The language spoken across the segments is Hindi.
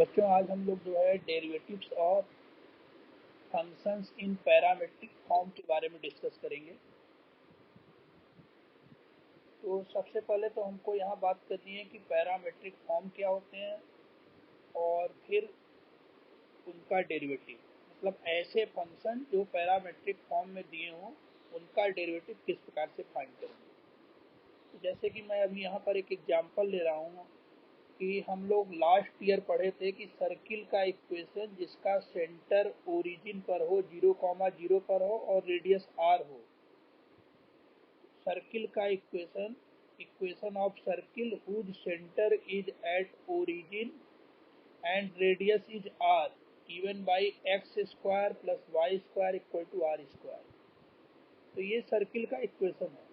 बच्चों आज हम लोग जो है derivatives of functions in parametric form के बारे में डिस्कस करेंगे। तो सबसे पहले तो हमको यहाँ बात करनी है कि पैरामेट्रिक फॉर्म क्या होते हैं और फिर उनका डेरिवेटिव, मतलब ऐसे फंक्शन जो पैरामेट्रिक फॉर्म में दिए हों उनका डेरिवेटिव किस प्रकार से फाइंड करेंगे। तो जैसे कि मैं अभी यहाँ पर एक एग्जांपल ले रहा हूँ कि हम लोग लास्ट ईयर पढ़े थे कि सर्किल का इक्वेशन जिसका सेंटर ओरिजिन पर हो 0,0 पर हो और रेडियस r हो। सर्किल का equation of circle whose centre is at origin and radius is r given by x square plus y square equal to r square. तो ये सर्किल का इक्वेशन है।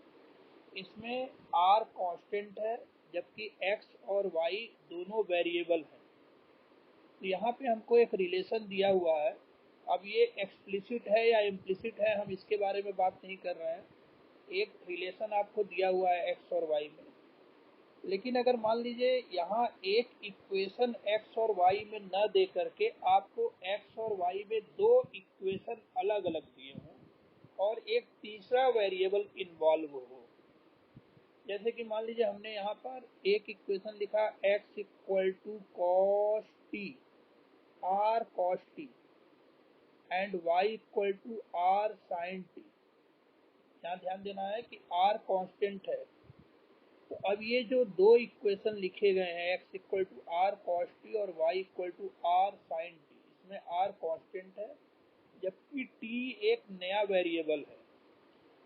इसमें r कांस्टेंट है जबकि x और y दोनों वेरिएबल हैं। तो यहाँ पे हमको एक रिलेशन दिया हुआ है। अब ये एक्सप्लिसिट है या इम्प्लिसिट है हम इसके बारे में बात नहीं कर रहे हैं। एक रिलेशन आपको दिया हुआ है x और y में, लेकिन अगर मान लीजिए यहाँ एक इक्वेशन x और y में न दे करके आपको x और y में दो इक्वेशन अलग अलग दिए हों और एक तीसरा वेरिएबल इन्वॉल्व हो। जैसे कि मान लीजिए हमने यहाँ पर एक इक्वेशन लिखा x equal to cos t r cos t and y equal to r sin t। यहाँ ध्यान देना है कि r कांस्टेंट है। तो अब ये जो दो इक्वेशन लिखे गए हैं x equal to r cos t और y equal to r sin t, इसमें r कांस्टेंट है जबकि t एक नया वेरिएबल है।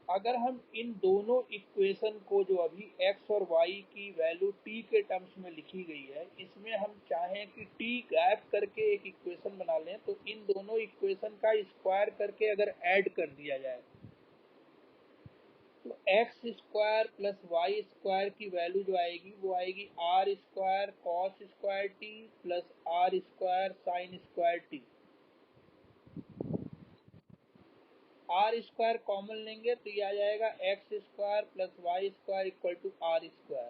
अगर हम इन दोनों इक्वेशन को जो अभी x और y की वैल्यू t के टर्म्स में लिखी गई है, इसमें हम चाहें कि t गायब करके एक इक्वेशन बना लें तो इन दोनों इक्वेशन का स्क्वायर करके अगर ऐड कर दिया जाए तो x square plus y square की वैल्यू जो आएगी वो आएगी r square cos square t plus r square sine square t। r square common लेंगे तो ये आ जाएगा x square plus y square equal to r square.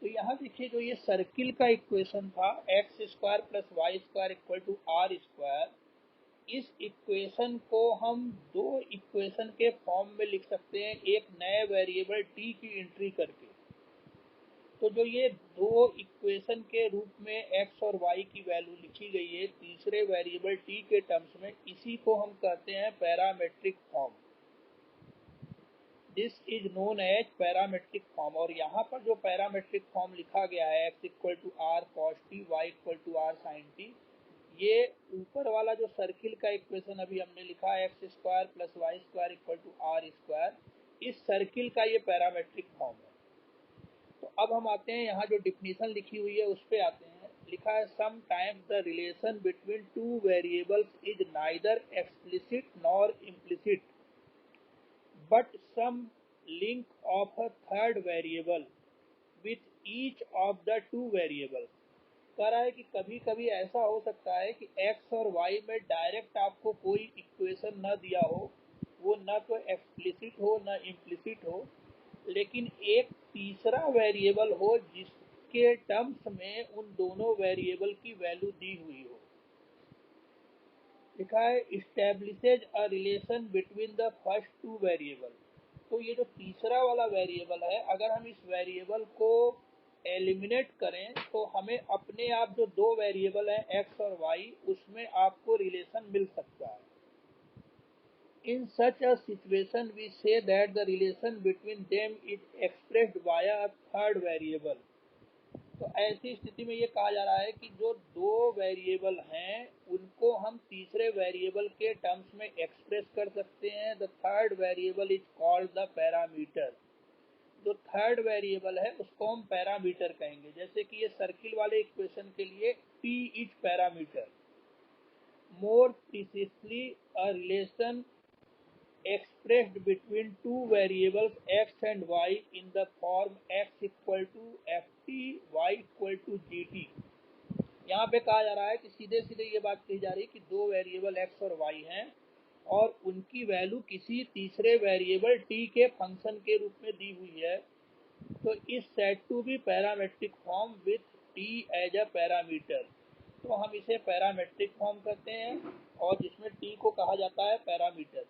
तो यहाँ देखिए जो ये सर्किल का इक्वेशन था x square plus y square equal to r square, इस इक्वेशन को हम दो इक्वेशन के फॉर्म में लिख सकते हैं एक नए वेरिएबल t की एंट्री करके। तो जो ये दो इक्वेशन के रूप में x और y की वैल्यू लिखी गई है तीसरे वेरिएबल t के टर्म्स में, इसी को हम कहते हैं parametric form. This is known as parametric form. और यहाँ पर जो पैरामेट्रिक फॉर्म लिखा गया है x equal to r cos t y equal to r sine t, ये ऊपर वाला जो सर्किल का इक्वेशन अभी हमने लिखा है x square plus y square equal to r square, इस सर्किल का ये पैरामेट्रिक फॉर्म है। तो अब हम आते हैं यहाँ जो डिफिनीशन लिखी हुई है उस पे आते हैं। लिखा है sometimes the relation between two variables is neither explicit nor implicit but some link of a third variable with each of the two variables. कह रहा है कि कभी कभी ऐसा हो सकता है कि x और y में डायरेक्ट आपको कोई इक्वेशन न दिया हो, वो न तो एक्सप्लिसिट हो न इम्प्लिसिट हो, लेकिन एक तीसरा वेरिएबल हो जिसके टर्म्स में उन दोनों वेरिएबल की वैल्यू दी हुई हो। लिखा है establishes a relation between the first two variable. तो ये जो तीसरा वाला वेरिएबल है, अगर हम इस वेरिएबल को एलिमिनेट करें तो हमें अपने आप जो दो वेरिएबल हैं x और y, उसमें आपको रिलेशन मिल सकता है। In such a situation we say that the relation between them is expressed via a third variable. तो ऐसी स्थिति में ये कहा जा रहा है कि जो दो वेरिएबल हैं उनको हम तीसरे वेरिएबल के टर्म्स में एक्सप्रेस कर सकते हैं। The third variable is called the parameter. जो थर्ड वेरिएबल है उसको हम पैरामीटर कहेंगे। जैसे कि ये सर्किल वाले इक्वेशन के लिए t is parameter. More precisely a relation expressed between two variables x and y in the form x equal to ft y equal to gt। यहाँ पे कहा जा रहा है कि सीधे सीधे ये बात कही जा रही है कि दो वेरिएबल x और y हैं और उनकी वैल्यू किसी तीसरे वेरिएबल t के फंक्शन के रूप में दी हुई है। तो is said to be parametric form with t as a parameter. तो हम इसे पैरामेट्रिक फॉर्म कहते हैं और जिसमें टी को कहा जाता है पैरामीटर।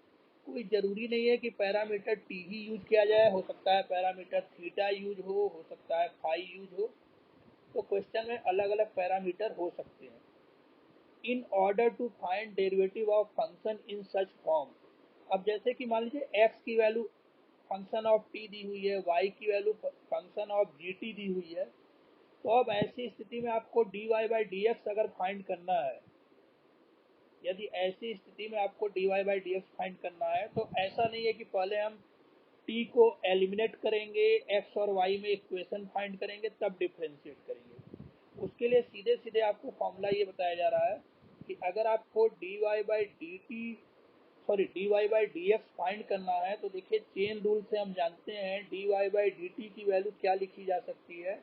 कोई जरूरी नहीं है कि पैरामीटर टी ही यूज किया जाए, हो सकता है पैरामीटर थीटा यूज हो सकता है फाई यूज हो। तो क्वेश्चन में अलग अलग पैरामीटर हो सकते हैं। In order to find derivative of function in such form. अब जैसे कि मान लीजिए x की वैल्यू फंक्शन ऑफ t दी हुई है, y की वैल्यू फंक्शन ऑफ gt दी हुई है, तो अब ऐसी स्थिति में आपको dy बाई डी एक्स अगर फाइंड करना है, यदि ऐसी स्थिति में आपको dy by d x find करना है, तो ऐसा नहीं है कि पहले हम t को एलिमिनेट करेंगे, x और y में इक्वेशन फाइंड करेंगे, तब डिफ्रेंशिएट करेंगे। उसके लिए सीधे सीधे आपको फॉर्मूला ये बताया जा रहा है कि अगर आपको dy by D T dy by d x find करना है, तो देखिए चेन रूल से हम जानते हैं dy बाई डी टी की वैल्यू क्या लिखी जा सकती है।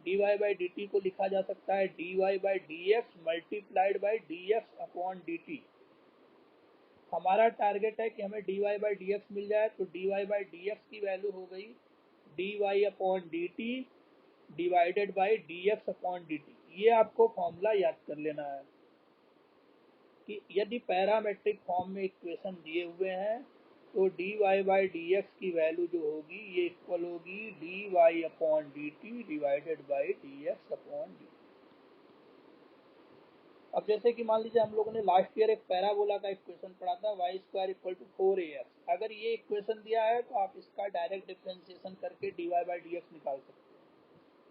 dy बाई डी टी को लिखा जा सकता है dy by d x multiplied by d x upon D T. हमारा टारगेट है कि हमें dy बाई डी एक्स मिल जाए, तो dy बाई डी एक्स की वैल्यू हो गई dy upon D T divided by d x upon D T. ये आपको फॉर्मूला याद कर लेना है कि यदि पैरामेट्रिक फॉर्म में इक्वेशन दिए हुए हैं, तो dy बाई डी एक्स की वैल्यू जो होगी ये इक्वल होगी dy upon D T divided by d x upon D T. अब जैसे कि मान लीजिए हम लोगों ने लास्ट ईयर एक पैराबोला का इक्वेशन पढ़ा था Y square equal to 4ax। अगर ये इक्वेशन दिया है तो आप इसका डायरेक्ट डिफरेंशिएशन करके dy बाई डी एक्स निकाल सकते हैं।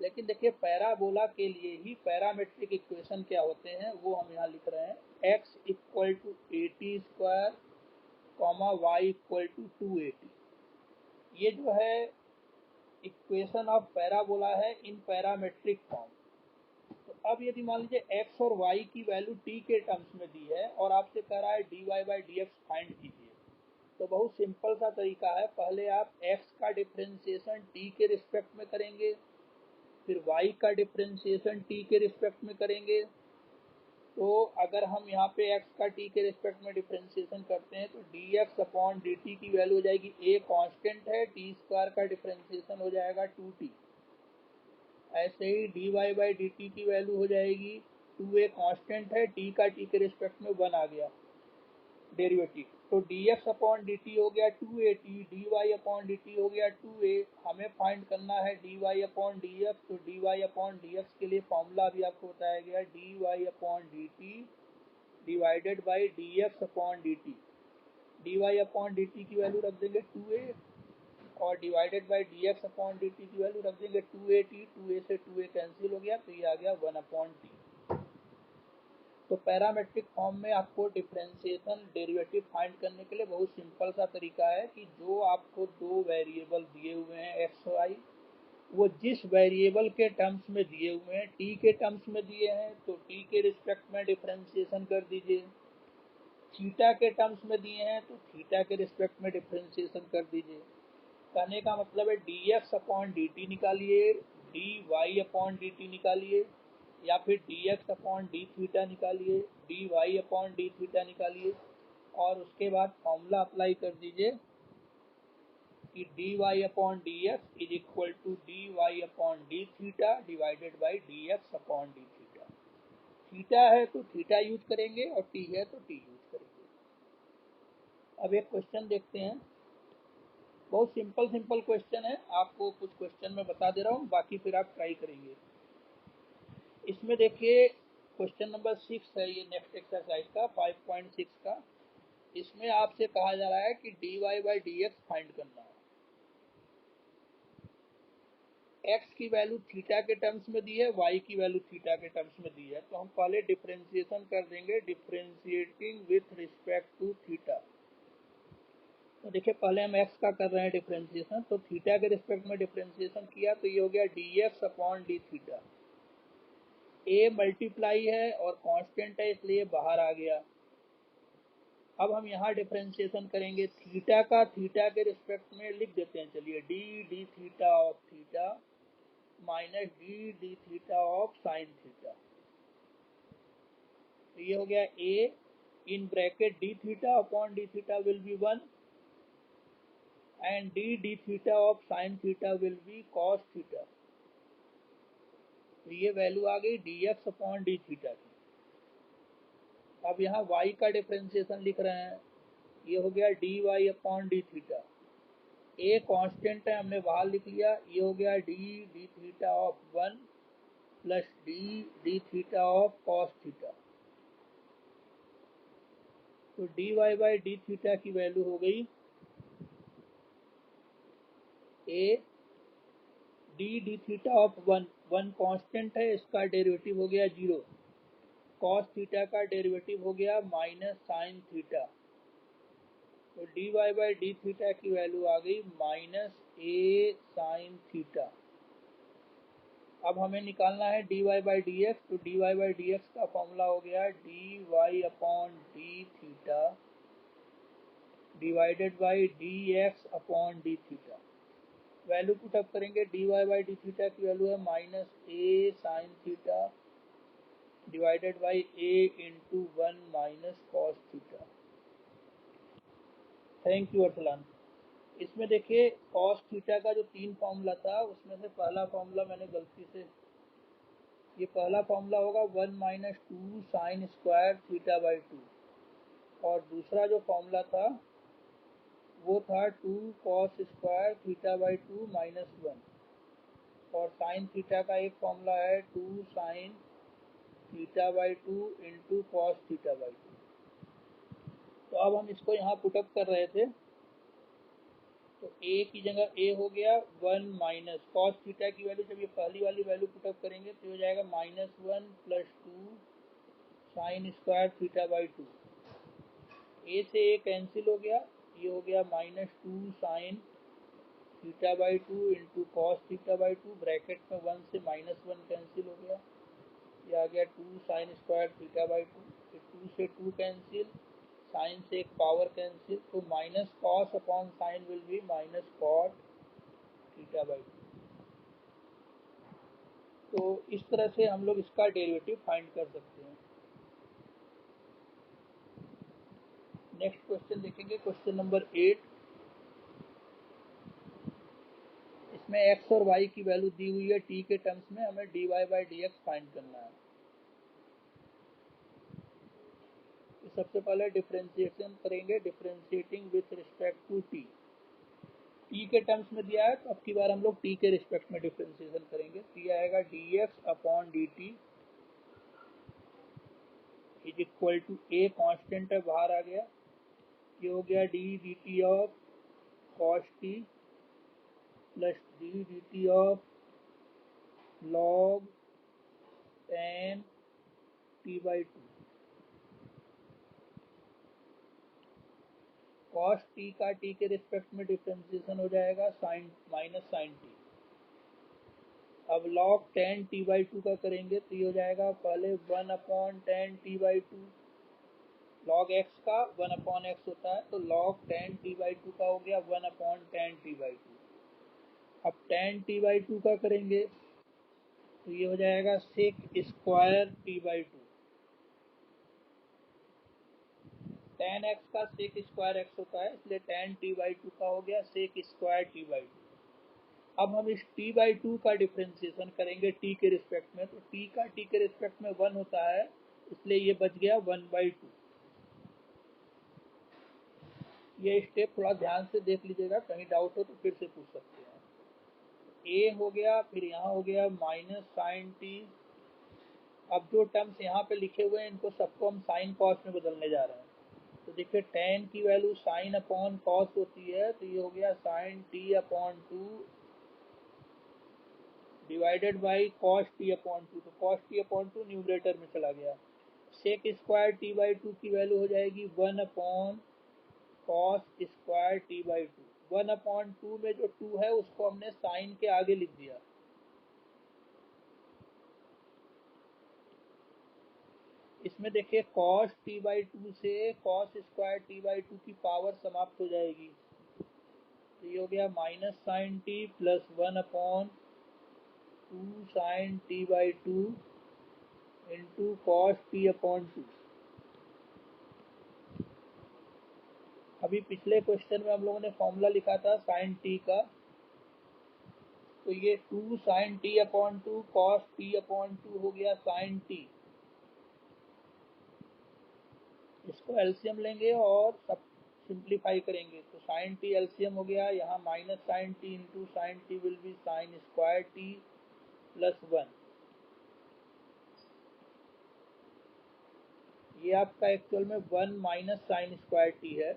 लेकिन देखिए पैराबोला के लिए ही पैरामेट्रिक इक्वेशन क्या होते हैं वो हम यहाँ लिख रहे हैं। x equal to a t square comma y equal to 2at। ये जो है इक्वेशन ऑफ पैराबोला है इन पैरामेट्रिक फॉर्म। तो अब यदि मान लीजिए x और y की वैल्यू t के टर्म्स में दी है और आपसे कह रहा है dy by d x find कीजिए, तो बहुत सिंपल सा तरीका है। पहले आप x का डिफरेंशिएशन t के रिस्पेक्ट में करेंगे, फिर y का डिफरेंशिएशन t के रिस्पेक्ट में करेंगे। तो अगर हम यहाँ पे x का t के रिस्पेक्ट में डिफरेंशिएशन करते हैं तो dx अपॉन dt की वैल्यू हो जाएगी a कांस्टेंट है, t स्क्वायर का डिफरेंशिएशन हो जाएगा 2t। ऐसे ही dy बाई dt की वैल्यू हो जाएगी 2a कांस्टेंट है, t का t के रिस्पेक्ट में 1 आ गया डेरिवेटिव। तो dx अपॉन dt हो गया 2at, dy अपॉन dt हो गया 2a। हमें फाइंड करना है dy अपॉन dx। तो dy अपॉन dx के लिए फॉर्मूला अभी आपको बताया गया dy upon dt divided by dx upon dt। dy upon dt की वैल्यू रख देंगे 2a और divided by dx upon dt की वैल्यू रख देंगे 2at। 2a से 2a कैंसिल हो गया, तो ये आ गया 1 अपॉन t। तो पैरामेट्रिक फॉर्म में आपको डिफरेंशिएशन डेरिवेटिव फाइंड करने के लिए बहुत सिंपल सा तरीका है कि जो आपको दो वेरिएबल दिए हुए हैं एक्स वाई, वो जिस वेरिएबल के टर्म्स में दिए हुए हैं, टी के टर्म्स में दिए हैं तो टी के रिस्पेक्ट में डिफरेंशिएशन कर दीजिए, थीटा के टर्म्स में दिए हैं तो थीटा के रिस्पेक्ट में डिफरेंशिएशन कर दीजिए। कहने का मतलब है dx अपॉन dt निकालिए, dy अपॉन dt निकालिए, या फिर dx अपॉन d थीटा निकालिए, dy अपॉन d थीटा निकालिए, और उसके बाद फॉर्मूला अप्लाई कर दीजिए कि dy upon dx is equal to dy upon d theta divided by dx upon d theta. Theta है तो थीटा यूज करेंगे और t है तो t यूज करेंगे। अब एक क्वेश्चन देखते हैं, बहुत सिंपल क्वेश्चन है, आपको कुछ क्वेश्चन मैं बता दे रहा हूँ, बाकी फिर आप ट्राई करेंगे। इसमें देखिए क्वेश्चन नंबर 6 है, ये नेक्स्ट एक्सरसाइज का 5.6 का। इसमें आपसे कहा जा रहा है कि dy by d x find करना है। x की वैल्यू थीटा के टर्म्स में दी है, y की वैल्यू थीटा के टर्म्स में दी है। तो हम पहले डिफरेंशिएशन कर देंगे, differentiating with respect to theta. तो देखिए पहले हम x का कर रहे हैं डिफरेंशिएशन, तो थीटा के रिस्पेक्ट में डिफरेंशिएशन किया तो ये हो गया dx upon D theta. a multiply है और कांस्टेंट है इसलिए बाहर आ गया। अब हम यहाँ डिफरेंशिएशन करेंगे थीटा का, थीटा के रिस्पेक्ट में लिख देते हैं, चलिए D theta of theta minus D theta of sine theta. तो ये हो गया a in bracket D theta upon D theta will be 1 and D theta of sine theta will be cos theta. तो ये वैल्यू आ गई dx अपॉन डी थीटा की। अब यहाँ y का डिफ्रेंसिएशन लिख रहे हैं, ये हो गया dy upon D theta. A constant है, हमने बाहर लिख लिया, ये हो गया D theta of 1 plus D theta of cos theta. तो dy बाई डी थीटा की वैल्यू हो गई A D theta of 1 constant है, इसका डेरिवेटिव हो गया 0, कॉस थीटा का डेरिवेटिव हो गया माइनस साइन थीटा। तो dy बाई डी थीटा की वैल्यू आ गई माइनस ए साइन थीटा। अब हमें निकालना है dy बाई डी एक्स। तो dy बाई डी एक्स का फॉर्मूला हो गया dy upon D theta divided by d x upon D theta. Value put up करेंगे, dy बाई डी थीटा की वैल्यू है minus A sine theta divided by A into 1 minus cos theta. Thank you Arsalan. इसमें देखिए कॉस थीटा का जो 3 फॉर्मूला था उसमें से पहला फॉर्मूला मैंने गलती से, ये पहला फॉर्मूला होगा 1 minus 2 sine square theta by 2, और दूसरा जो फॉर्मूला था वो था 2 cos square theta by 2 minus 1, और साइन थीटा का एक फॉर्मूला है 2 sine theta by 2 into cos theta by 2। तो अब हम इसको यहाँ पुटअप कर रहे थे, तो a की जगह a हो गया 1 माइनस कॉस थीटा की वैल्यू, जब ये पहली वाली वैल्यू पुटअप करेंगे तो हो जाएगा -1 plus 2 sine square theta by 2। a से a कैंसिल हो गया, ये हो गया -2 sine theta by 2 into cos theta by 2, bracket में 1 से -1 कैंसिल हो गया, ये आ गया 2 साइन स्क्वायर थीटा बाई 2। फिर 2 से 2 कैंसिल, साइन से एक पावर कैंसिल, तो minus cos upon sine will be minus cot theta by 2। तो इस तरह से हम लोग इसका डेरिवेटिव फाइंड कर सकते हैं। नेक्स्ट क्वेश्चन देखेंगे, क्वेश्चन नंबर 8। इसमें x और y की वैल्यू दी हुई है t के टर्म्स में, हमें dy by d x find करना है। तो सबसे पहले डिफ्रेंशिएशन करेंगे, differentiating with respect to t। t के टर्म्स में दिया है, तो अब की बार हम लोग t के रिस्पेक्ट में डिफ्रेंशिएशन करेंगे। तो ये आएगा dx upon dt is equal to a constant है, बाहर आ गया, ये हो गया d dt of cos t plus d dt of log tan t by 2। Cos t का t के रिस्पेक्ट में डिफ्रेंशिएशन हो जाएगा साइन माइनस साइन t। अब log tan t बाई 2 का करेंगे तो ये हो जाएगा पहले 1 upon tan t by 2, log x का 1 अपॉन x होता है, तो log tan t बाई 2 का हो गया 1 अपॉन tan t बाई 2। अब tan t बाई 2 का करेंगे तो ये हो जाएगा sec square t by 2। tan x का सेक स्क्वायर x होता है, इसलिए tan t बाई 2 का हो गया सेक स्क्वायर t बाई 2। अब हम इस t बाई 2 का डिफ्रेंशिएशन करेंगे t के रिस्पेक्ट में, तो t का t के रिस्पेक्ट में 1 होता है, इसलिए ये बच गया 1 बाई 2। ये स्टेप थोड़ा ध्यान से देख लीजिएगा, कहीं डाउट हो तो फिर से पूछ सकते हैं। a हो गया, फिर यहाँ हो गया माइनस साइन t। अब जो टर्म्स यहाँ पे लिखे हुए हैं इनको सबको हम साइन कॉस में बदलने जा रहे हैं। तो देखिए tan की वैल्यू साइन अपॉन कॉस होती है, तो ये हो गया sine t upon 2 divided by cos t upon 2। तो कॉस t अपॉन 2 न्यूमरेटर में चला गया। सेक स्क्वायर t बाई 2 की वैल्यू हो जाएगी 1 upon cos square t by 2। 1 upon 2 में जो 2 है उसको हमने साइन के आगे लिख दिया। इसमें देखिए कॉस t बाई 2 से कॉस स्क्वायर t बाई 2 की पावर समाप्त हो जाएगी, तो ये हो गया minus sine t plus 1 upon 2 sine t by 2 into cos t upon 2। अभी पिछले क्वेश्चन में हम लोगों ने फॉर्मूला लिखा था साइन टी का, तो ये 2 sine t upon 2 cos t upon 2 हो गया साइन टी। इसको एलसीएम लेंगे और सब सिंप्लीफाई करेंगे, तो साइन टी एलसीएम हो गया, यहाँ minus sine t into sine t will be sine square t plus 1। ये आपका एक्चुअल में 1 माइनस साइन स्क्वायर टी है,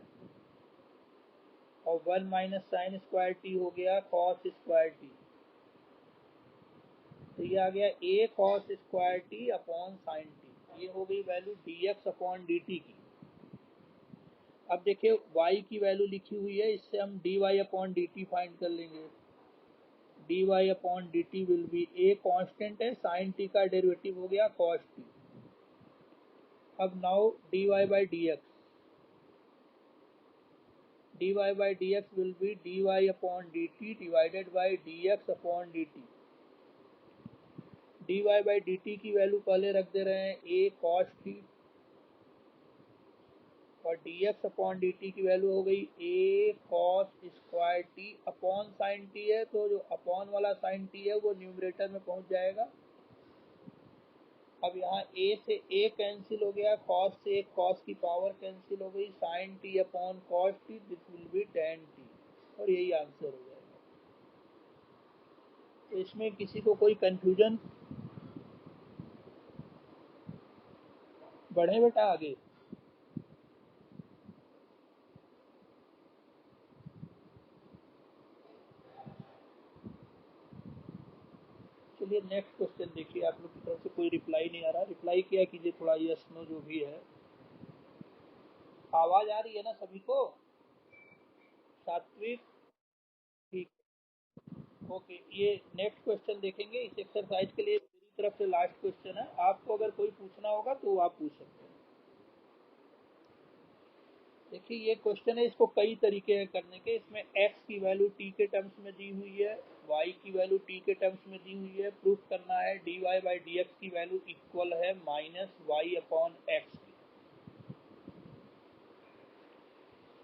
और 1 माइनस साइन स्क्वायर टी हो गया कॉस स्क्वायर टी, तो ये आ गया a cos square T upon sine t. ये हो गई वैल्यू dx अपॉन dt की। अब देखिए y की वैल्यू लिखी हुई है, इससे हम dy अपॉन dt फाइंड कर लेंगे। dy upon dt will be, a constant है, साइन t का डेरिवेटिव हो गया cos t। अब now dy by dx will be dy upon dt divided by dx upon dt। dy by dt की वैल्यू पहले रख दे रहे हैं a cos t, और dx अपॉन dt की वैल्यू हो गई a cos square t upon sine t है, तो जो अपॉन वाला साइन t है वो न्यूमरेटर में पहुंच जाएगा। अब यहाँ a से a कैंसिल हो गया, cos से एक cos की पावर कैंसिल हो गई, sine t upon cos t this will be tan t, और यही आंसर हो जाएगा। तो इसमें किसी को कोई कंफ्यूजन? बढ़े बेटा आगे। चलिए नेक्स्ट क्वेश्चन देखिए, आप लोग की तरफ से कोई रिप्लाई नहीं आ रहा, रिप्लाई किया कीजिए थोड़ा, यस नो जो भी है। आवाज आ रही है ना सभी को? सात्विक, ठीक, ओके। ये नेक्स्ट क्वेश्चन देखेंगे, इस एक्सरसाइज के लिए मेरी तरफ से लास्ट क्वेश्चन है। आपको अगर कोई पूछना होगा तो आप पूछ सकते हैं। देखिए ये क्वेश्चन है, इसको कई तरीके हैं करने के। इसमें x की वैल्यू t के टर्म्स में दी हुई है, y की वैल्यू t के टर्म्स में दी हुई है। प्रूफ करना है dy बाई dx की वैल्यू इक्वल है माइनस y अपॉन एक्स की।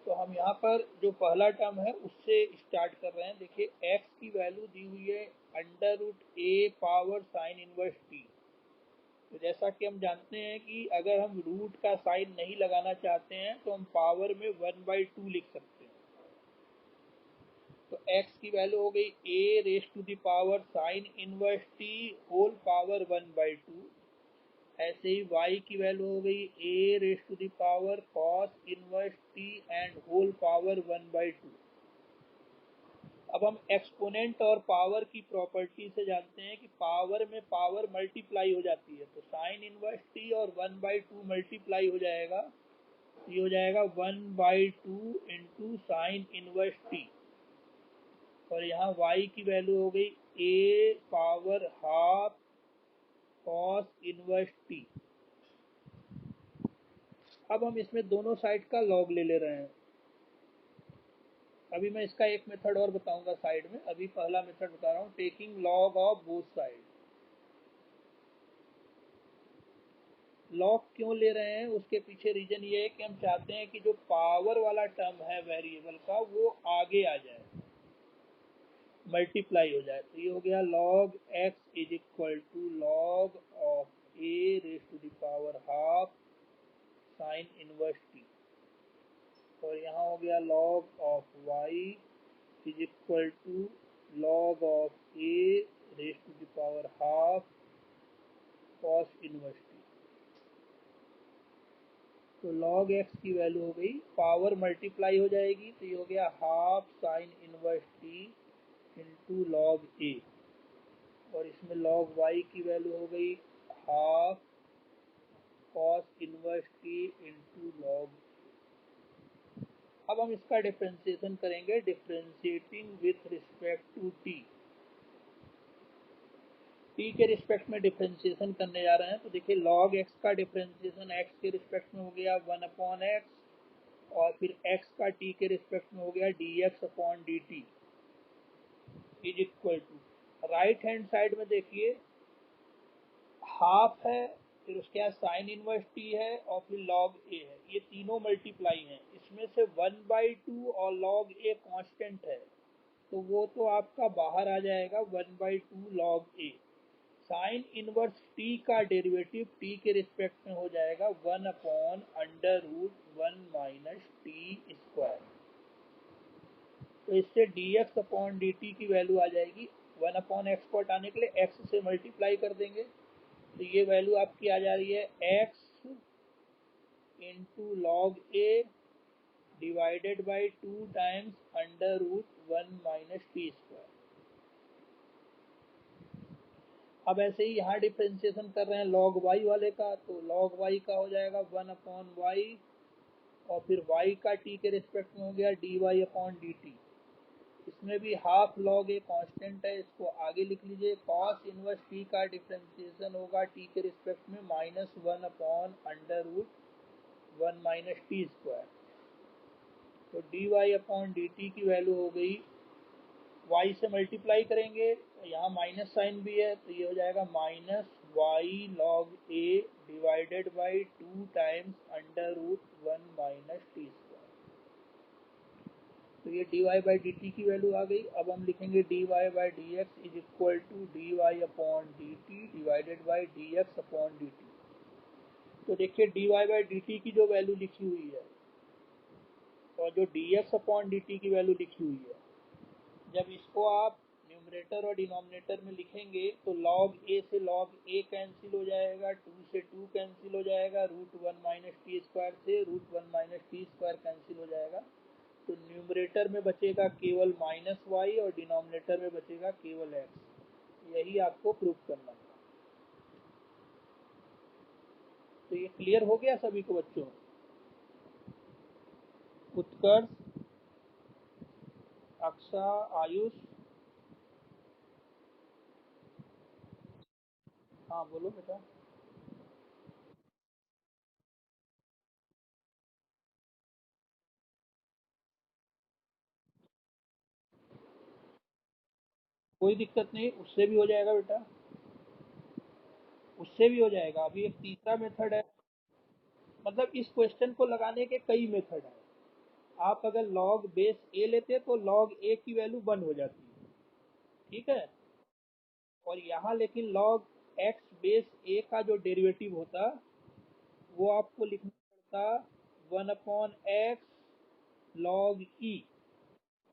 तो हम यहाँ पर जो पहला टर्म है उससे स्टार्ट कर रहे हैं। देखिए x की वैल्यू दी हुई है under root a power sine inverse t। तो जैसा कि हम जानते हैं कि अगर हम रूट का साइन नहीं लगाना चाहते हैं तो हम पावर में 1/2 लिख सकते हैं। तो x की वैल्यू हो गई a raise to the power sine inverse t whole power 1/2। ऐसे ही y की वैल्यू हो गई a raise to the power cos inverse t and whole power 1/2। अब हम एक्सपोनेंट और पावर की प्रॉपर्टी से जानते हैं कि पावर में पावर मल्टीप्लाई हो जाती है, तो साइन इनवर्स टी और 1/2 मल्टीप्लाई हो जाएगा, ये हो जाएगा 1/2 इंटू साइन इनवर्स टी। और यहाँ y की वैल्यू हो गई a power half cos inverse T. अब हम इसमें दोनों साइड का लॉग ले रहे हैं। अभी मैं इसका एक मेथड और बताऊंगा साइड में, अभी पहला मेथड बता रहा हूँ, taking log of both side. Log क्यों ले रहे हैं, उसके पीछे रीजन ये है कि हम चाहते हैं कि जो पावर वाला टर्म है वेरिएबल का वो आगे आ जाए, मल्टीप्लाई हो जाए। तो ये हो गया log x is equal to log of a raise to the power half sine inverse t, और यहाँ हो गया log of y is equal to log of a raise to the power half cos inverse t. तो log x की वैल्यू हो गई, पावर मल्टीप्लाई हो जाएगी, तो ये हो गया half sine inverse t into log a, और इसमें log y की वैल्यू हो गई half cos inverse t into log. अब हम इसका डिफ्रेंसिएशन करेंगे, differentiating with respect to t. T के रिस्पेक्ट में डिफ्रेंसिएशन करने जा रहे हैं, तो देखिए log x का डिफ्रेंसिएशन x के रिस्पेक्ट में हो गया 1/x, और फिर x का t के रिस्पेक्ट में हो गया dx upon dt is equal to, right hand side में देखिए हाफ है, फिर उसके बाद साइन इनवर्स t है, और फिर log a है, ये तीनों मल्टीप्लाई हैं। उसमें से 1/2 और log a कांस्टेंट है, तो वो तो आपका बाहर आ जाएगा 1/2 log a। Sign inverse t का डेरिवेटिव t के रिस्पेक्ट में हो जाएगा 1/√1 माइनस टी स्क्वायर। तो इससे dx/dt की वैल्यू आ जाएगी 1/x को हटाने के लिए x से मल्टीप्लाई कर देंगे, तो ये वैल्यू आपकी आ जा रही है x into log A divided by 2 times √1 minus T square. अब ऐसे ही यहाँ डिफ्रेंसिएशन कर रहे हैं log y वाले का, तो log y का हो जाएगा 1/y और फिर y का t के रिस्पेक्ट में हो गया dy/dt। इसमें भी हाफ log a कांस्टेंट है, इसको आगे लिख लीजिए। cos इनवर्स t का डिफ्रेंसिएशन होगा t के रिस्पेक्ट में -1/√1 माइनस टी स्क्वायर। तो dy/dt की वैल्यू हो गई, y से मल्टीप्लाई करेंगे तो यहाँ माइनस साइन भी है, तो ये हो जाएगा -y log a divided by 2 times √1 minus T square. तो ये dy/dt की वैल्यू आ गई। अब हम लिखेंगे dy/dx is equal to dy/dt divided by dx/dt। तो देखिए dy/dt की जो वैल्यू लिखी हुई है और जो dx/dt की वैल्यू लिखी हुई है, जब इसको आप न्यूमरेटर और डिनोमिनेटर में लिखेंगे तो log a से log a कैंसिल हो जाएगा, 2 से 2 कैंसिल हो जाएगा, √1 माइनस टी स्क्वायर से √1 माइनस टी स्क्वायर कैंसिल हो जाएगा। तो न्यूमरेटर में बचेगा केवल -y और डिनोमिनेटर में बचेगा केवल x। यही आपको प्रूफ करना है। तो ये क्लियर हो गया सभी को बच्चों? उत्कर्ष, अक्षा, आयुष, हाँ बोलो बेटा। कोई दिक्कत नहीं, उससे भी हो जाएगा बेटा, उससे भी हो जाएगा। अभी एक तीसरा मेथड है, मतलब इस क्वेश्चन को लगाने के कई मेथड हैं। आप अगर log बेस a लेते तो log a की वैल्यू 1 हो जाती है, ठीक है। और यहाँ लेकिन log x बेस a का जो डेरिवेटिव होता वो आपको लिखना पड़ता 1/x log e,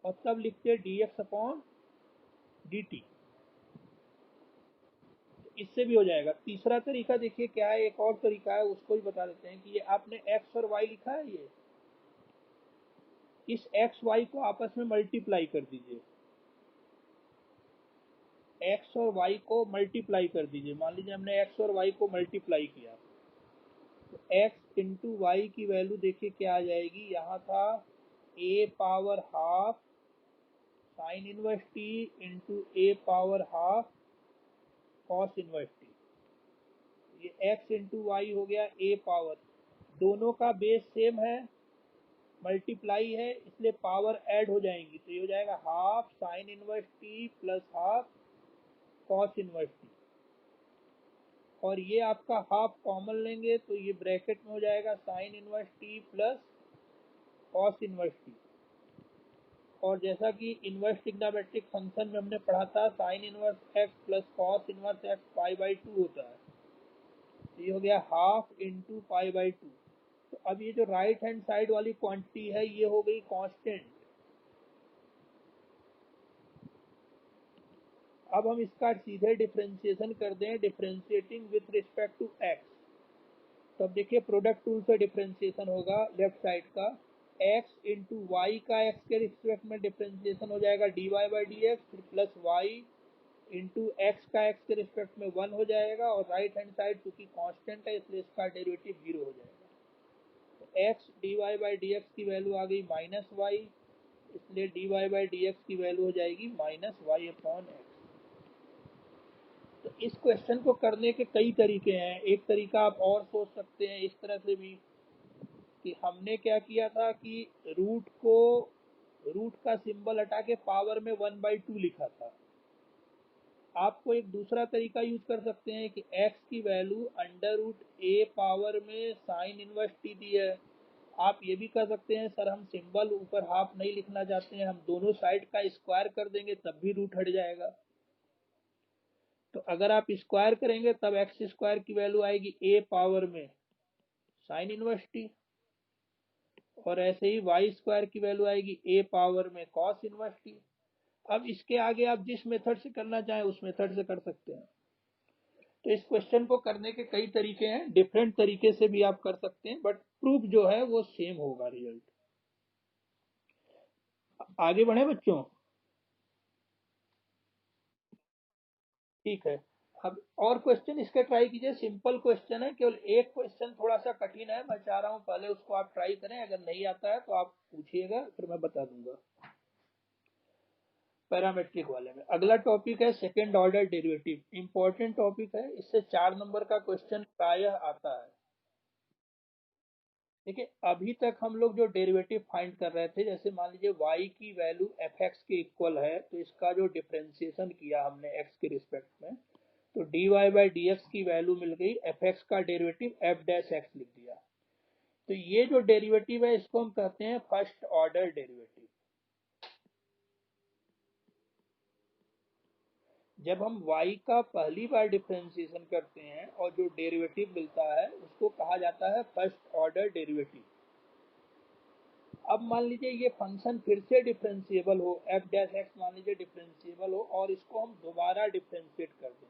और तब लिखते dx/dt। इससे भी हो जाएगा। तीसरा तरीका देखिए क्या है, एक और तरीका है, उसको भी बता देते हैं कि ये आपने x और y लिखा है, ये इस x y को आपस में मल्टीप्लाई कर दीजिए, x और y को मल्टीप्लाई कर दीजिए। मान लीजिए हमने x और y को मल्टीप्लाई किया, तो x इंटू वाई की वैल्यू देखिए क्या आ जाएगी। यहाँ था a power half sine inverse t into a power half cos inverse t। ये x इंटू वाई हो गया a पावर, दोनों का बेस सेम है, मल्टीप्लाई है, इसलिए पावर ऐड हो जाएंगी, तो ये हो जाएगा half sine inverse t plus half cos inverse t। और ये आपका हाफ कॉमन लेंगे तो ये ब्रैकेट में हो जाएगा sign inverse t plus cos inverse t। और जैसा कि इनवर्स ट्रिग्नोमेट्रिक फंक्शन में हमने पढ़ा था, sine inverse x plus cos inverse x पाई/2 होता है, तो ये हो गया हाफ इंटू पाई/2। तो अब ये जो राइट हैंड साइड वाली क्वांटिटी है ये हो गई कांस्टेंट। अब हम इसका सीधे डिफ्रेंसिएशन कर दें, differentiating with respect to x। तो अब देखिए प्रोडक्ट टूल से डिफ्रेंसिएशन होगा लेफ्ट साइड का, x इंटू वाई का x के रिस्पेक्ट में डिफ्रेंसिएशन हो जाएगा dy/dx, फिर प्लस y इंटू एक्स का x के रिस्पेक्ट में 1 हो जाएगा, और राइट हैंड साइड चूंकि कांस्टेंट है इसलिए इसका डेरिवेटिव 0 हो जाएगा। तो x dy/dx की वैल्यू आ गई -y, इसलिए dy/dx की वैल्यू हो जाएगी -y/x। तो इस क्वेश्चन को करने के कई तरीके हैं। एक तरीका आप और सोच सकते हैं इस तरह से भी कि हमने क्या किया था कि रूट का सिंबल हटा के पावर में 1/2 लिखा था। आपको एक दूसरा तरीका यूज कर सकते हैं कि x की वैल्यू √a पावर में साइन इनवर्स t दी है, आप ये भी कर सकते हैं सर, हम सिंबल ऊपर हाफ नहीं लिखना चाहते हैं, हम दोनों साइड का स्क्वायर कर देंगे तब भी रूट हट जाएगा। तो अगर आप स्क्वायर करेंगे तब एक्स स्क्वायर की वैल्यू आएगी ए पावर में साइन इनवर्स टी, और ऐसे ही वाई स्क्वायर की वैल्यू आएगी ए पावर में कॉस इनवर्स टी। अब इसके आगे आप जिस मेथड से करना चाहें उस मेथड से कर सकते हैं। तो इस क्वेश्चन को करने के कई तरीके हैं, डिफरेंट तरीके से भी आप कर सकते हैं, बट प्रूफ जो है वो सेम होगा रिजल्ट। आगे बढ़े बच्चों। ठीक है, अब और क्वेश्चन इसके ट्राई कीजिए, सिंपल क्वेश्चन है, केवल एक क्वेश्चन थोड़ा सा कठिन है, मैं चाह रहा हूँ पहले उसको आप ट्राई करें, अगर नहीं आता है तो आप पूछिएगा फिर मैं बता दूंगा। पैरामेट्रिक वाले में अगला टॉपिक है second order derivative, important topic है, इससे 4 नंबर का क्वेश्चन प्रायः आता है। देखिए अभी तक हम लोग जो डेरिवेटिव फाइंड कर रहे थे, जैसे मान लीजिए y की वैल्यू एफ एक्स के इक्वल है, तो इसका जो डिफ्रेंसिएशन किया हमने x के रिस्पेक्ट में, तो dy बाई डी एक्स की वैल्यू मिल गई, एफ एक्स का डेरिवेटिव एफ डैश एक्स लिख दिया। तो ये जो डेरिवेटिव है इसको हम कहते हैं फर्स्ट ऑर्डर डेरिवेटिव। जब हम y का पहली बार डिफ्रेंसिएशन करते हैं और जो डेरिवेटिव मिलता है उसको कहा जाता है फर्स्ट ऑर्डर डेरिवेटिव। अब मान लीजिए ये फंक्शन फिर से डिफरेंशिएबल हो, एफ डैश एक्स मान लीजिए डिफरेंशिएबल हो, और इसको हम दोबारा डिफरेंशिएट कर दें,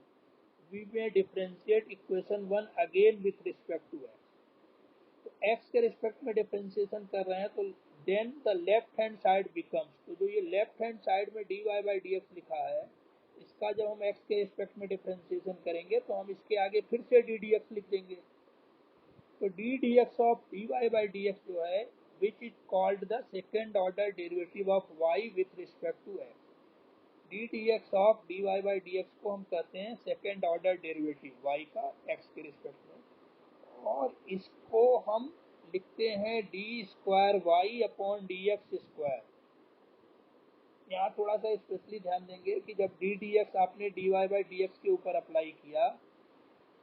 वी में differentiate equation 1 again with respect to x. तो एक्स के रिस्पेक्ट में डिफरेंशिएशन कर रहे हैं, तो then the left hand side becomes, तो जो ये लेफ्ट हैंड साइड में d y by d x लिखा है, इसका जब हम एक्स के रिस्पेक्ट में डिफरेंशिएशन करेंगे तो हम इसके आगे फिर से डी डी एक्स लिख देंगे। तो d d x of d y by d x जो है, which is called the second order derivative of y with respect to x, d d x of d y by d x को हम कहते हैं सेकेंड ऑर्डर डेरिवेटिव y का x के रिस्पेक्ट में, और इसको हम लिखते हैं d square y upon d x square. यहाँ थोड़ा सा स्पेशली ध्यान देंगे कि जब डी डी एक्स आपने d y by d x के ऊपर अप्लाई किया,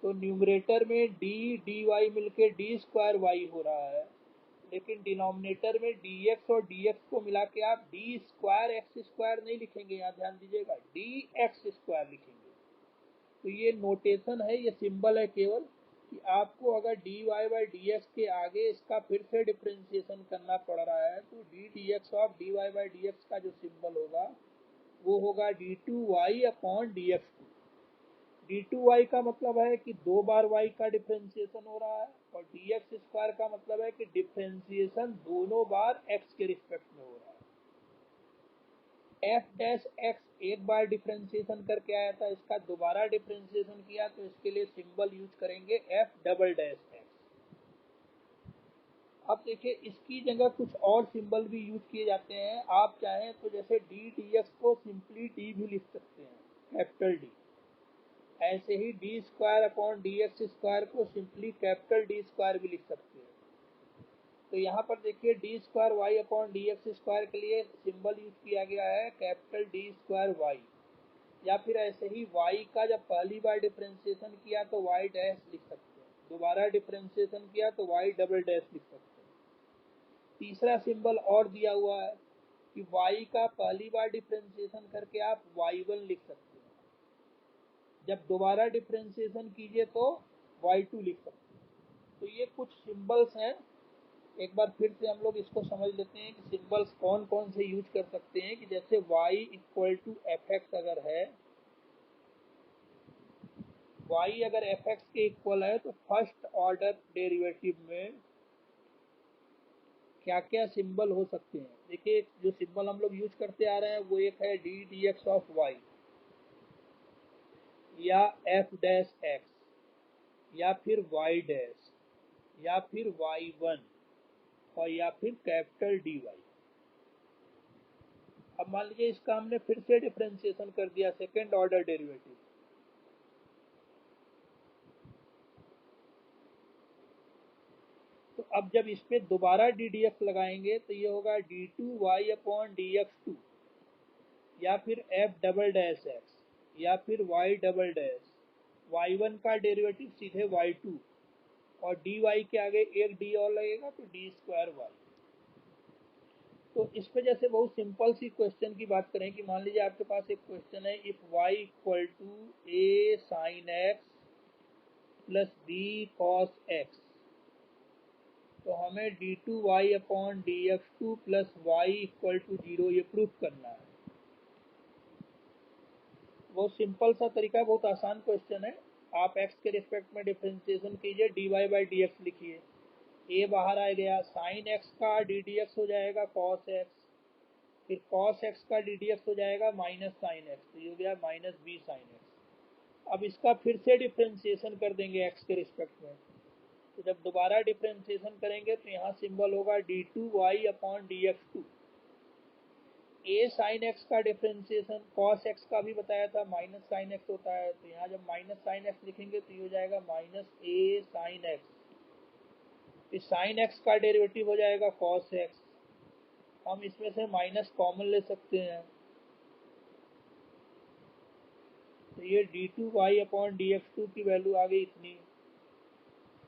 तो न्यूमरेटर में डी डी वाई मिलके डी स्क्वायर वाई हो रहा है, लेकिन डिनोमिनेटर में dx और dx को मिला के आप डी स्क्वायर एक्स स्क्वायर नहीं लिखेंगे, यहाँ ध्यान दीजिएगा डी एक्स स्क्वायर लिखेंगे। तो ये नोटेशन है, ये सिंबल है केवल कि आपको अगर dy बाई dx के आगे इसका फिर से डिफ्रेंशिएशन करना पड़ रहा है, तो d d x of dy by dx का जो सिंबल होगा वो होगा d two y upon d x two. D two y का मतलब है कि 2 बार y का डिफ्रेंशिएशन हो रहा है, और डी एक्स स्क्वायर का मतलब है कि डिफ्रेंशिएशन दोनों बार x के रिस्पेक्ट में हो रहा है। एफ डैश एक्स एक बार डिफ्रेंशिएशन करके आया था, इसका दोबारा डिफ्रेंशिएशन किया तो इसके लिए सिंबल यूज करेंगे एफ डबल डैश एक्स। अब देखिए इसकी जगह कुछ और सिंबल भी यूज किए जाते हैं, आप चाहें तो जैसे डी डी एक्स को सिंपली डी भी लिख सकते हैं, कैपिटल डी, ऐसे ही d square upon d x square को सिंपली कैपिटल डी स्क्वायर भी लिख सकते हैं। तो यहाँ पर देखिए d square y upon d x square के लिए सिंबल यूज किया गया है कैपिटल डी स्क्वायर वाई, या फिर ऐसे ही वाई का जब पहली बार डिफ्रेंशिएशन किया तो वाई डैश लिख सकते हैं, दोबारा डिफ्रेंशिएशन किया तो वाई डबल डैश लिख सकते हैं। तीसरा सिंबल और दिया हुआ है कि वाई का पहली बार डिफ्रेंशिएशन करके आप वाई वन लिख सकते हैं, जब दोबारा डिफ्रेंशिएशन कीजिए तो y2 लिख सकते हैं। तो ये कुछ सिंबल्स हैं, एक बार फिर से हम लोग इसको समझ लेते हैं कि सिंबल्स कौन कौन से यूज कर सकते हैं। कि जैसे y equal to f x अगर है, y अगर एफ एक्स के इक्वल है, तो फर्स्ट ऑर्डर डेरिवेटिव में क्या क्या सिंबल हो सकते हैं। देखिए जो सिंबल हम लोग यूज करते आ रहे हैं वो एक है d d x of y, या एफ डैश एक्स, या फिर वाई डैश, या फिर वाई वन, और या फिर कैपिटल डी वाई। अब मान लीजिए इसका हमने फिर से डिफरेंशिएशन कर दिया सेकेंड ऑर्डर डेरिवेटिव, तो अब जब इस पे दोबारा डी डी एक्स लगाएंगे तो ये होगा d two y upon d x two, या फिर एफ डबल डैश एक्स, या फिर y double dash, y one का डेरिवेटिव सीधे वाई टू, और डी वाई के आगे एक डी और लगेगा तो डी स्क्वायर वाई। तो इस पे जैसे बहुत सिंपल सी क्वेश्चन की बात करें कि मान लीजिए आपके पास एक क्वेश्चन है, if y equal to a sine x plus b cos x, तो हमें d two y upon d x two plus y equal to zero ये प्रूफ करना है। बहुत सिंपल सा तरीका है, बहुत आसान क्वेश्चन है। आप एक्स के रिस्पेक्ट में डिफ्रेंसिएशन कीजिए, d y by d x लिखिए, ए बाहर आ गया, साइन एक्स का डी डी एक्स हो जाएगा कॉस एक्स, फिर कॉस एक्स का डी डी एक्स हो जाएगा माइनस साइन एक्स, तो ये हो गया माइनस बी साइन एक्स। अब इसका फिर से डिफ्रेंसिएशन कर देंगे एक्स के रिस्पेक्ट में, तो जब दोबारा डिफ्रेंसिएशन करेंगे तो यहाँ सिंबल होगा d two y upon d x two. A sine x का डिफ्रेंसिएशन कॉस एक्स का भी बताया था माइनस साइन एक्स होता है, तो यहाँ जब माइनस साइन एक्स लिखेंगे तो ये हो जाएगा माइनस ए साइन एक्स, फिर साइन एक्स का डेरिवेटिव हो जाएगा कॉस एक्स, हम इसमें से माइनस कॉमन ले सकते हैं, तो ये d two y upon d x two की वैल्यू आ गई इतनी।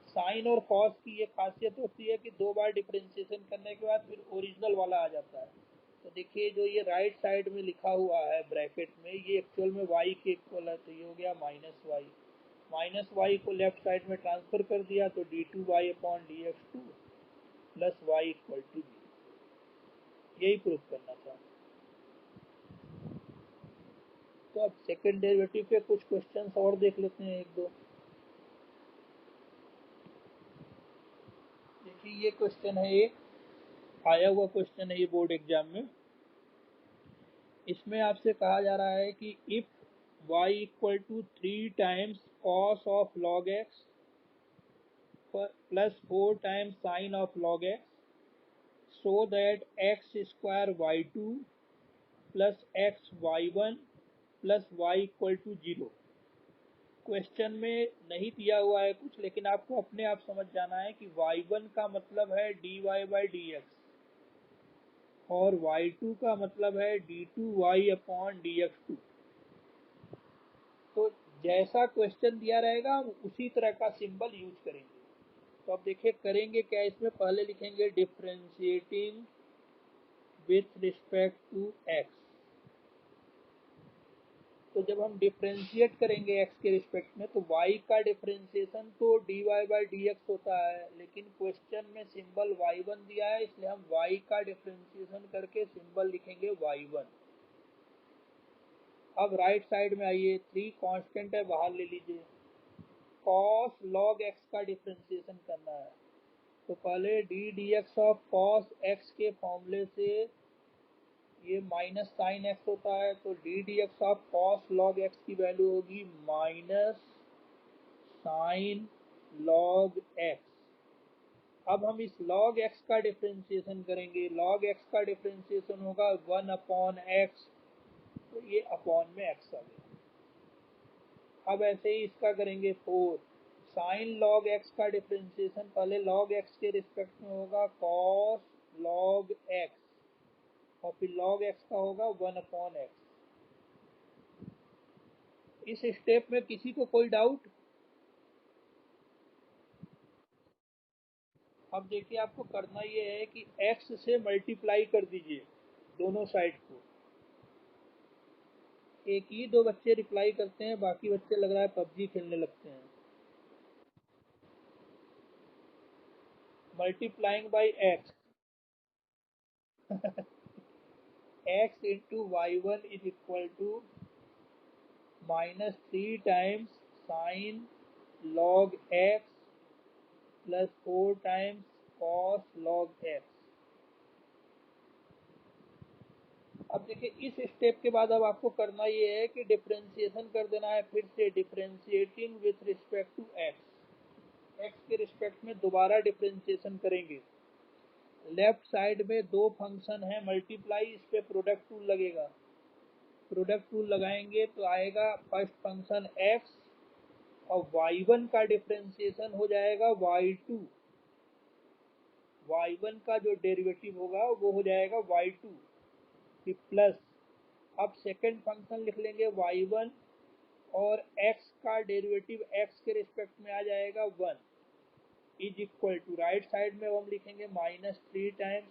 साइन और कॉस की ये खासियत होती है कि दो बार डिफ्रेंसिएशन करने के बाद फिर ओरिजिनल वाला आ जाता है। तो देखिए जो ये राइट साइड में लिखा हुआ है ब्रैकेट में, ये एक्चुअल में y के इक्वल है, तो ये हो गया माइनस वाई, माइनस वाई को लेफ्ट साइड में ट्रांसफर कर दिया तो d two y upon d x two plus y equal to b, यही प्रूफ करना था। तो अब सेकेंड डेरिवेटिव पे कुछ क्वेश्चंस और देख लेते हैं, एक दो। देखिए ये क्वेश्चन है, एक आया हुआ क्वेश्चन है ये बोर्ड एग्जाम में। इसमें आपसे कहा जा रहा है कि if y equal to 3 times cos of log x plus 4 times sine of log x so that x square y two plus x y one plus y equal to zero. Question में नहीं दिया हुआ है कुछ, लेकिन आपको अपने आप समझ जाना है कि y1 का मतलब है d y by d x और y2 का मतलब है d two y upon d x two. तो जैसा क्वेश्चन दिया रहेगा हम उसी तरह का सिंबल यूज करेंगे। तो अब देखिए करेंगे क्या, इसमें पहले लिखेंगे differentiating with respect to x. तो जब हम डिफ्रेंशिएट करेंगे एक्स के रिस्पेक्ट में तो y का डिफ्रेंशिएशन तो d y by d x होता है, लेकिन क्वेश्चन में सिंबल y1 दिया है, इसलिए हम y का डिफ्रेंशिएशन करके सिंबल लिखेंगे y1। अब राइट साइड में आइए, 3 कांस्टेंट है बाहर ले लीजिए, कॉस लॉग एक्स का डिफ्रेंशिएशन करना है, तो पहले D d x of cos x के फॉर्मूले से ये माइनस साइन एक्स होता है, तो d d x of cos log x की वैल्यू होगी माइनस साइन लॉग एक्स। अब हम इस लॉग एक्स का डिफ्रेंशिएशन करेंगे, लॉग एक्स का डिफ्रेंशिएशन होगा 1 अपॉन एक्स, तो ये अपॉन में एक्स आ गया। अब ऐसे ही इसका करेंगे 4 साइन लॉग एक्स का डिफ्रेंशिएशन, पहले लॉग एक्स के रिस्पेक्ट में होगा कॉस लॉग एक्स और फिर लॉग एक्स का होगा 1 अपॉन एक्स। इस स्टेप में किसी को कोई डाउट? अब देखिए आपको करना ये है कि x से मल्टीप्लाई कर दीजिए दोनों साइड को। एक ही दो बच्चे रिप्लाई करते हैं, बाकी बच्चे लग रहा है पबजी खेलने लगते हैं। Multiplying by x x into y one is equal to minus 3 times sine log x plus 4 times cos log x. अब देखिए इस स्टेप के बाद अब आपको करना ये है कि डिफ्रेंशिएशन कर देना है, फिर से differentiating with respect to x. X के रिस्पेक्ट में दोबारा डिफ्रेंशिएशन करेंगे। लेफ्ट साइड में दो फंक्शन है मल्टीप्लाई, इस पे प्रोडक्ट टूल लगेगा, प्रोडक्ट टूल लगाएंगे तो आएगा फर्स्ट फंक्शन एक्स और y1 का डिफ्रेंशिएशन हो जाएगा y2, y1 का जो डेरिवेटिव होगा वो हो जाएगा y2, फिर प्लस, अब सेकंड फंक्शन लिख लेंगे y1 और x का डेरिवेटिव x के रिस्पेक्ट में आ जाएगा 1, is equal to, right side में हम लिखेंगे -3 टाइम्स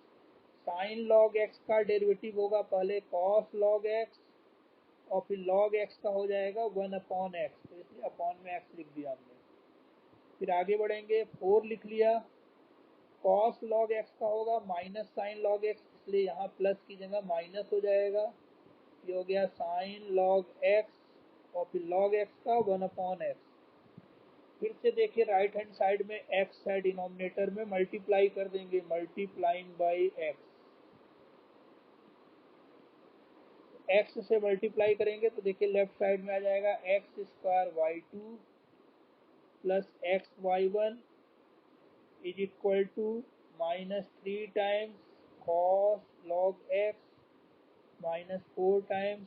साइन लॉग एक्स का डेरिवेटिव होगा पहले कॉस लॉग एक्स और फिर लॉग एक्स का हो जाएगा 1/x, तो इसलिए अपॉन में x लिख दिया हमने। फिर आगे बढ़ेंगे, 4 लिख लिया, कॉस लॉग एक्स का होगा माइनस साइन लॉग एक्स, इसलिए यहाँ प्लस की जगह माइनस हो जाएगा, ये हो गया साइन लॉग एक्स और फिर लॉग एक्स का 1/x। फिर से देखिए राइट हैंड साइड में x है, डिनोमिनेटर में मल्टीप्लाई कर देंगे, मल्टीप्लाइंग बाई x से मल्टीप्लाई करेंगे तो देखिए लेफ्ट साइड में आ जाएगा x² y2 plus x y1 is equal to -3 times cos log x minus 4 times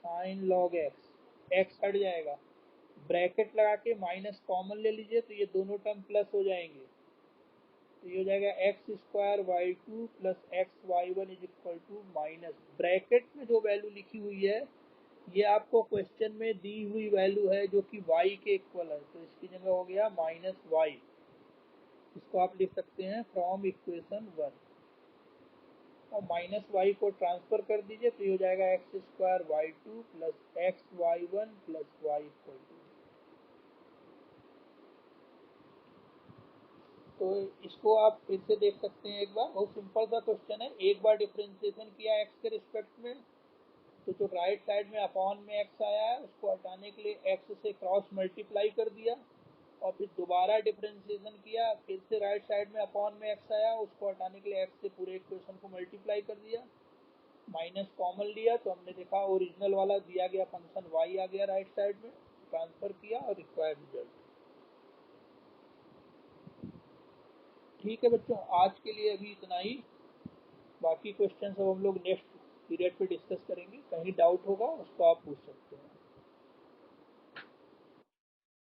sine log x हट जाएगा, ब्रैकेट लगा के माइनस कॉमन ले लीजिए तो ये दोनों टर्म प्लस हो जाएंगे, तो ये हो जाएगा x² y2 plus x y1 is equal to minus, bracket में जो वैल्यू लिखी हुई है ये आपको क्वेश्चन में दी हुई वैल्यू है जो कि y के इक्वल है, तो इसकी जगह हो गया -y, इसको आप लिख सकते हैं फ्रॉम इक्वेशन 1, और -y को ट्रांसफर कर दीजिए तो ये हो जाएगा x² y2 plus xy1 plus y equal to. तो इसको आप फिर से देख सकते हैं एक बार, बहुत सिंपल सा क्वेश्चन है, एक बार डिफरेंशिएशन किया x के रिस्पेक्ट में तो जो राइट साइड में अपॉन में x आया है उसको हटाने के लिए x से क्रॉस मल्टीप्लाई कर दिया, और फिर दोबारा डिफरेंशिएशन किया, फिर से राइट साइड में अपॉन में x आया उसको हटाने के लिए x से पूरे इक्वेशन को मल्टीप्लाई कर दिया, माइनस कॉमन लिया तो हमने देखा ओरिजिनल वाला दिया गया फंक्शन y आ गया राइट साइड में, ट्रांसफर किया और रिक्वायर्ड रिजल्ट। ठीक है बच्चों, आज के लिए अभी इतना ही, बाकी क्वेश्चन सब हम लोग नेक्स्ट पीरियड पे डिस्कस करेंगे, कहीं डाउट होगा उसको आप पूछ सकते हैं।